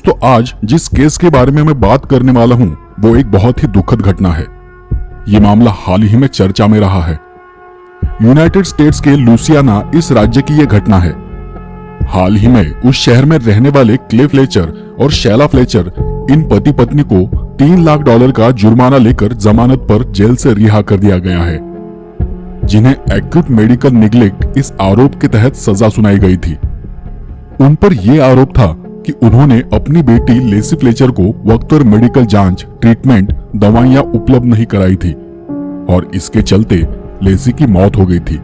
तो आज जिस केस के बारे में मैं बात करने वाला हूं वो एक बहुत ही दुखद घटना है। ये मामला हाल ही में चर्चा में रहा है। यूनाइटेड स्टेट्स के लुसियाना इस राज्य की यह घटना है। हाल ही में उस शहर में रहने वाले क्ले फ्लेचर और शैला फ्लेचर इन पति पत्नी को $3 लाख का जुर्माना लेकर जमानत पर जेल से रिहा कर दिया गया है, जिन्हें एक्यूट मेडिकल निग्लेक्ट इस आरोप के तहत सजा सुनाई गई थी। उन पर यह आरोप था कि उन्होंने अपनी बेटी लेसी फ्लेचर को वक्त पर मेडिकल जांच, ट्रीटमेंट, दवाइयां उपलब्ध नहीं कराई थी और इसके चलते लेसी की मौत हो गई थी।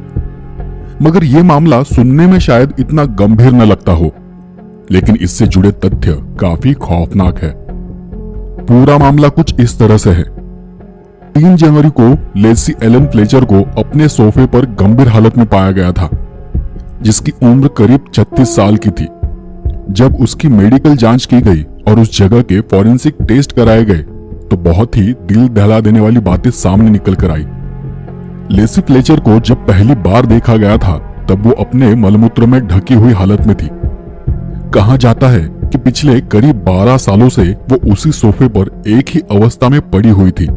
मगर यह मामला सुनने में शायद इतना गंभीर न लगता हो, लेकिन इससे जुड़े तथ्य काफी खौफनाक है। पूरा मामला कुछ इस तरह से है। 3 जनवरी को लेसी एलन फ्लेचर को अपने सोफे पर गंभीर हालत में पाया गया था, जिसकी उम्र करीब 36 साल की थी। जब उसकी मेडिकल जांच की गई और उस जगह के फॉरेंसिक टेस्ट कराए गए तो बहुत ही दिल दहला देने वाली बातें सामने निकल कर आई। लेसी फ्लेचर को जब पहली बार देखा गया था तब वो अपने मलमूत्र में ढकी हुई हालत में थी। कहा जाता है कि पिछले करीब 12 सालों से वो उसी सोफे पर एक ही अवस्था में पड़ी हुई थी।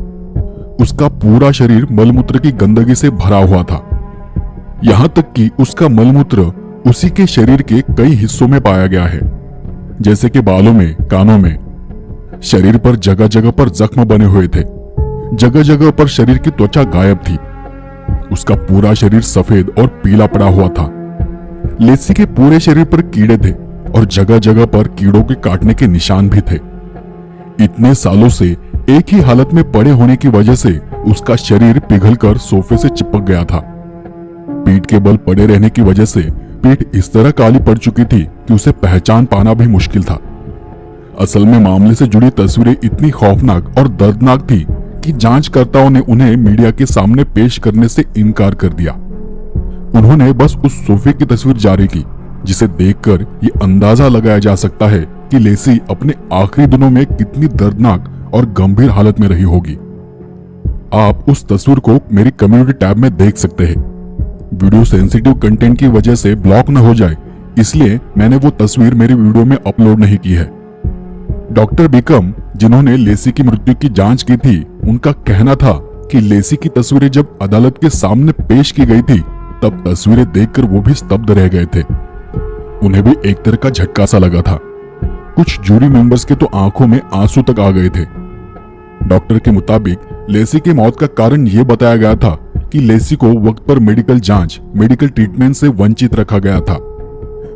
उसका पूरा शरीर मलमूत्र की गंदगी से भरा हुआ था, यहाँ तक कि उसका मलमूत्र उसी के शरीर के कई हिस्सों में पाया गया है, जैसे कि बालों में, कानों में। शरीर पर जगह जगह पर जख्म बने हुए थे, जगह जगह पर शरीर की त्वचा गायब थी। उसका पूरा शरीर सफेद और पीला पड़ा हुआ था। लेसी के पूरे शरीर पर कीड़े थे और जगह जगह पर कीड़ों के काटने के निशान भी थे। इतने सालों से एक ही हालत में पड़े होने की वजह से उसका शरीर पिघलकर सोफे से चिपक गया था। पीठ के बल पड़े रहने की वजह से पीठ इस तरह काली पड़ चुकी थी कि उसे पहचान पाना भी मुश्किल था। असल में मामले से जुड़ी तस्वीरें इतनी खौफनाक और दर्दनाक थी कि जांचकर्ताओं ने उन्हें मीडिया के सामने पेश करने से इनकार कर दिया। उन्होंने बस उस सोफे की तस्वीर जारी की, जिसे देखकर ये अंदाजा लगाया जा सकता है कि लेसी अपने आखिरी दिनों में कितनी दर्दनाक और गंभीर हालत में रही होगी। आप उस तस्वीर को मेरी कम्युनिटी टैब में देख सकते हैं। वीडियो सेंसिटिव कंटेंट की वजह से ब्लॉक न हो जाए, इसलिए मैंने वो तस्वीर मेरी वीडियो में अपलोड नहीं की है। डॉक्टर बिकम, जिन्होंने लेसी की मृत्यु की जांच की थी, उनका कहना था कि लेसी की तस्वीरें जब अदालत के सामने पेश की गई थी तब तस्वीरें देखकर वो भी स्तब्ध रह गए थे। उन्हें भी एक तरह का झटका सा लगा था। कुछ जूरी मेंबर्स के तो आंखों में आंसू तक आ गए थे। डॉक्टर के मुताबिक लेसी की मौत का कारण यह बताया गया था कि लेसी को वक्त पर मेडिकल जांच, मेडिकल ट्रीटमेंट से वंचित रखा गया था,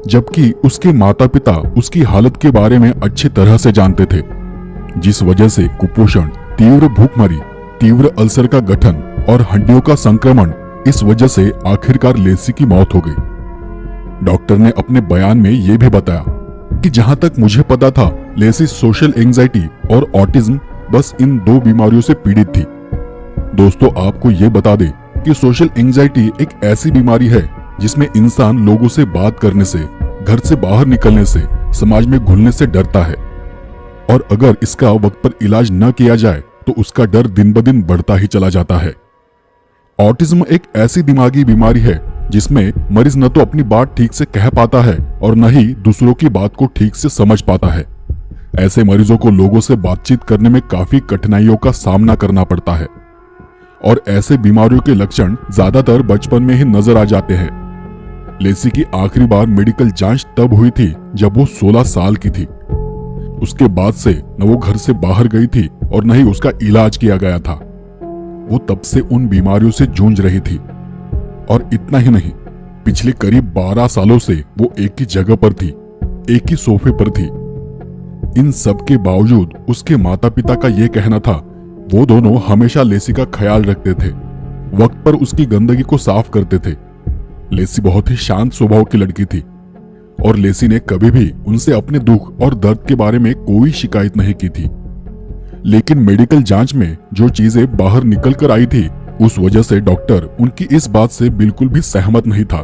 जबकि उसके माता पिता उसकी हालत के बारे में अच्छी तरह से जानते थे, जिस वजह से कुपोषण, तीव्र भूखमरी, तीव्र अल्सर का गठन और हड्डियों का संक्रमण, इस वजह से आखिरकार लेसी की मौत हो गई। डॉक्टर ने अपने बयान में यह भी बताया कि जहां तक मुझे पता था, लेसी सोशल एंजाइटी और ऑटिज्म, बस इन 2 बीमारियों से पीड़ित थी। दोस्तों, आपको ये बता दें कि सोशल एंजाइटी एक ऐसी बीमारी है जिसमें इंसान लोगों से बात करने से, घर से बाहर निकलने से, समाज में घुलने से डरता है, और अगर इसका वक्त पर इलाज न किया जाए तो उसका डर दिन ब दिन बढ़ता ही चला जाता है। ऑटिज्म एक ऐसी दिमागी बीमारी है जिसमें मरीज न तो अपनी बात ठीक से कह पाता है और न ही दूसरों की बात को ठीक से समझ पाता है। ऐसे मरीजों को लोगों से बातचीत करने में काफी कठिनाइयों का सामना करना पड़ता है, और ऐसे बीमारियों के लक्षण ज्यादातर बचपन में ही नजर आ जाते हैं। लेसी की आखिरी बार मेडिकल जांच तब हुई थी जब वो 16 साल की थी। उसके बाद से न वो घर से बाहर गई थी और न ही उसका इलाज किया गया था। वो तब से उन बीमारियों से जूझ रही थी, और इतना ही नहीं, पिछले करीब 12 सालों से वो एक ही जगह पर थी, एक ही सोफे पर थी। इन सब के बावजूद उसके माता पिता का यह कहना था, वो दोनों हमेशा लेसी का ख्याल रखते थे, वक्त पर उसकी गंदगी को साफ करते थे। लेसी बहुत ही शांत स्वभाव की लड़की थी और लेसी ने कभी भी उनसे अपने दुख और दर्द के बारे में कोई शिकायत नहीं की थी। लेकिन मेडिकल जांच में जो चीजें बाहर निकल कर आई थी, उस वजह से डॉक्टर उनकी इस बात से बिल्कुल भी सहमत नहीं था।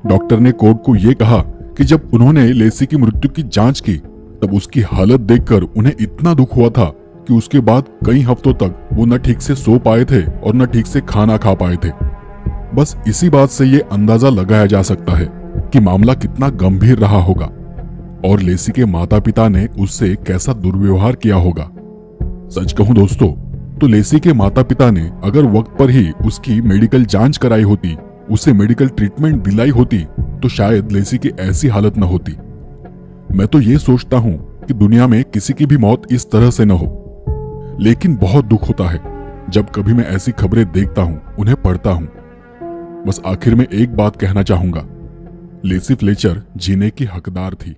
डॉक्टर ने कोर्ट को यह कहा कि जब उन्होंने लेसी की मृत्यु की जांच की तब उसकी हालत देखकर उन्हें इतना दुख हुआ था कि उसके बाद कई हफ्तों तक वो न ठीक से सो पाए थे और न ठीक से खाना खा पाए थे। बस इसी बात से ये अंदाजा लगाया जा सकता है कि मामला कितना गंभीर रहा होगा। और लेसी के माता पिता ने उससे कैसा दुर्व्यवहार किया होगा। सच कहूं दोस्तों, तो लेसी के माता पिता ने अगर वक्त पर ही उसकी मेडिकल जांच कराई होती, उसे मेडिकल ट्रीटमेंट दिलाई होती, तो शायद लेसी की ऐसी हालत न होती। मैं तो ये सोचता हूं कि दुनिया में किसी की भी मौत इस तरह से न हो। लेकिन बहुत दुख होता है जब कभी मैं ऐसी खबरें देखता हूं, उन्हें पढ़ता हूं। बस आखिर में एक बात कहना चाहूंगा, लेसी फ्लेचर जीने की हकदार थी।